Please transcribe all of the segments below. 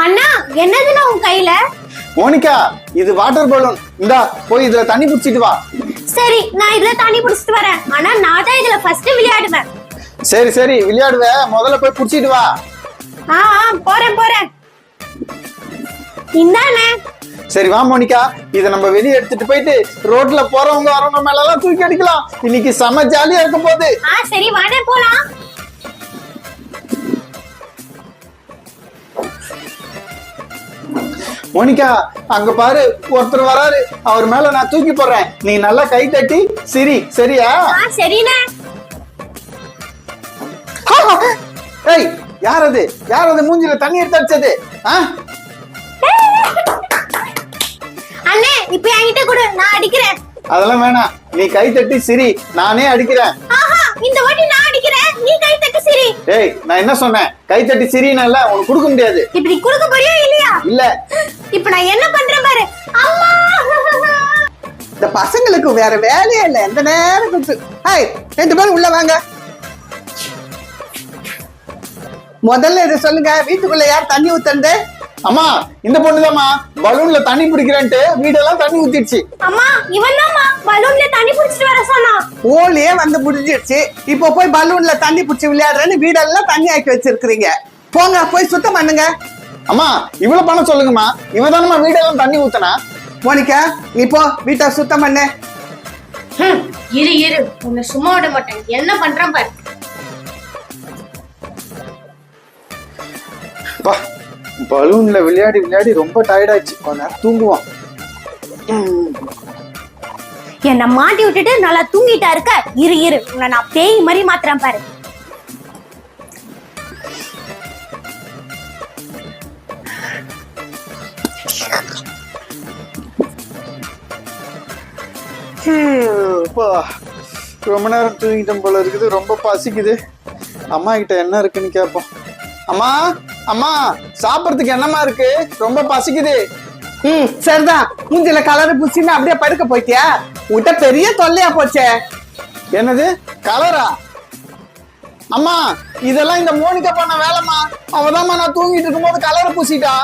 அண்ணா என்னதுண்ணா உன் கையில? மோனிகா, இது வாட்டர் பலூன். இந்தா போய் இதுல தண்ணி புடிச்சிட்டு வா. சரி, நான் இதுல தண்ணி புடிச்சிட்டு வரேன். ஆனா நான் தான் இதுல ஃபர்ஸ்ட் விளையாடுவேன். சரி சரி, விளையாடுவ, முதல்ல போய் புடிச்சிட்டு வா. போறேன். இந்தானே. சரி வா மோனிகா, இத நம்ம வெளியே எடுத்துட்டு போயிட்டு ரோட்ல போறவங்க வரவங்க மேல எல்லாம் தூக்கி அடிக்கலாம். இன்னைக்கு செம ஜாலியா இருக்கும் போது. சரி வாடே போலாம். மோனிகா, அங்க பாரு, ஒருத்தர் வராரு. அவர் மேல நான் தூக்கி போடுறேன். நீ நல்லா கை தட்டி சிரி, சரியா? சரிண்ணே. ஏய், யார் அது? யார் அது மூஞ்சில தண்ணி எடுத்து அடிச்சது? அண்ணே, இப்ப என்கிட்ட கொடு, நான் அடிக்கிறேன். அதெல்லாம் வேணாம், நீ கை தட்டி சிரி, நானே அடிக்கிறேன். இந்த வாட்டி நான் அடிக்கிறேன், நீ கை தட்டி சிரி. ஏய், நான் என்ன சொன்னேன்? கை தட்டி சிரினால உனக்கு கொடுக்க முடியாது. இப்படி கொடுக்க போறியா இல்லையா? இல்ல. இப்ப நான் என்ன பண்றேன் பாரு. அம்மா, இந்த பசங்களுக்கு வேற வேலையே இல்ல. எந்த நேரம் ரெண்டு பேரும் உள்ள வாங்க. முதல்ல இதை சொல்லுங்க, வீட்டுக்குள்ள யார் தண்ணி ஊத்துறது? அம்மா, இந்த பொண்ணுதாம்மா பலூன்ல தண்ணி பிடிக்கிறேன்ட்டு வீடெல்லாம் தண்ணி ஊத்திடுச்சு. அம்மா, இவன் தான்மா பலூன்ல தண்ணி பிடிச்சிட்டு வர சொன்னா. ஓலியே வந்து முடிஞ்சிடுச்சு. இப்போ போய் பலூன்ல தண்ணி பிடிச்சி விளையாடுறேன்னு வீடெல்லாம் தண்ணி ஆக்கி வச்சிருக்கீங்க. போங்க, போய் சுத்தம் பண்ணுங்க. அம்மா, இவ்வளவு பணம் சொல்லுங்கம்மா. இவன் தானம்மா வீடெல்லாம் தண்ணி ஊத்தனா. மோனிகா, நீ போ, வீட்டை சுத்தம் பண்ணு. இரு உன்னை சும்மா விட மாட்டேன். என்ன பண்றான் பாரு. பலூன்ல விளையாடி விளையாடி ரொம்ப டயர்ட் ஆயிடுச்சு. கொஞ்ச நேரம் தூங்குவான். என்ன மாட்டி விட்டுட்டு நல்லா தூங்கிட்டா இருக்க. இரு உன்னை நான் பேய் மாதிரி மாத்துறேன் பாரு. ரொம்ப நேரம் தூங்கிட்டோம் போல இருக்குது. ரொம்ப பசிக்குது. அம்மா கிட்ட என்ன இருக்குன்னு கேட்போம். அம்மா, அம்மா, சாப்பிடறதுக்கு என்னமா இருக்கு? ரொம்ப பசிக்குது. சரிதான், மூஞ்சில கலரு பூசின்னு அப்படியே படுக்க போயிட்டியா? உன்கிட்ட பெரிய தொல்லையா போச்சே. என்னது கலரா? அம்மா, இதெல்லாம் இந்த மோனிகா பண்ண வேலைமா. அவதாம்மா நான் தூங்கிட்டு இருக்கும் போது கலரை பூசிட்டா.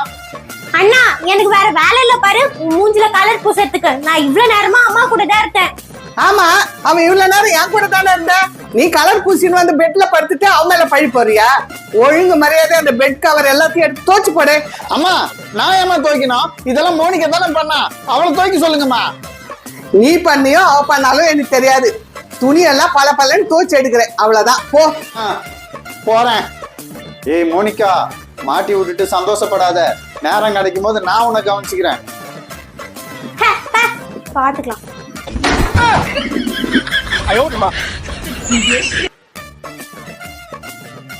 அண்ணா, எனக்கு வேற வேலை இல்ல பாரு. மூஞ்சில கலர் பூசறதுக்கு நான் இவ்வளவு நேரமா அம்மா கூட தான் இருந்தேன். ஆமா, அவன் இவ்வளவு நேரம் என் கூட தானே இருந்த. நீ கலர் பூசின்னு வந்து பெட்ல படுத்துட்டு அவன் மேல பழி போறியா? ஒழுங்கு மரியாதை அந்த பெட் கவர் எல்லாத்தையும் எடுத்து தோச்சு போடு. அம்மா, நான் ஏமா துவைக்கணும்? இதெல்லாம் மோனிகா தானே பண்ணா. அவளை துவைக்க சொல்லுங்கம்மா. நீ பண்ணியோ அவ பண்ணாலும் எனக்கு தெரியாது. துணியெல்லாம் பல பலன்னு தோச்சு எடுக்கிறேன், அவ்வளவுதான். போ. போறேன். ஏய் மோனிகா, மாட்டி விட்டுட்டு சந்தோஷப்படாத. நேரம் கிடைக்கும் போது நான் உன்னை கவனிச்சுக்கிறேன். பாத்துக்கலாம்.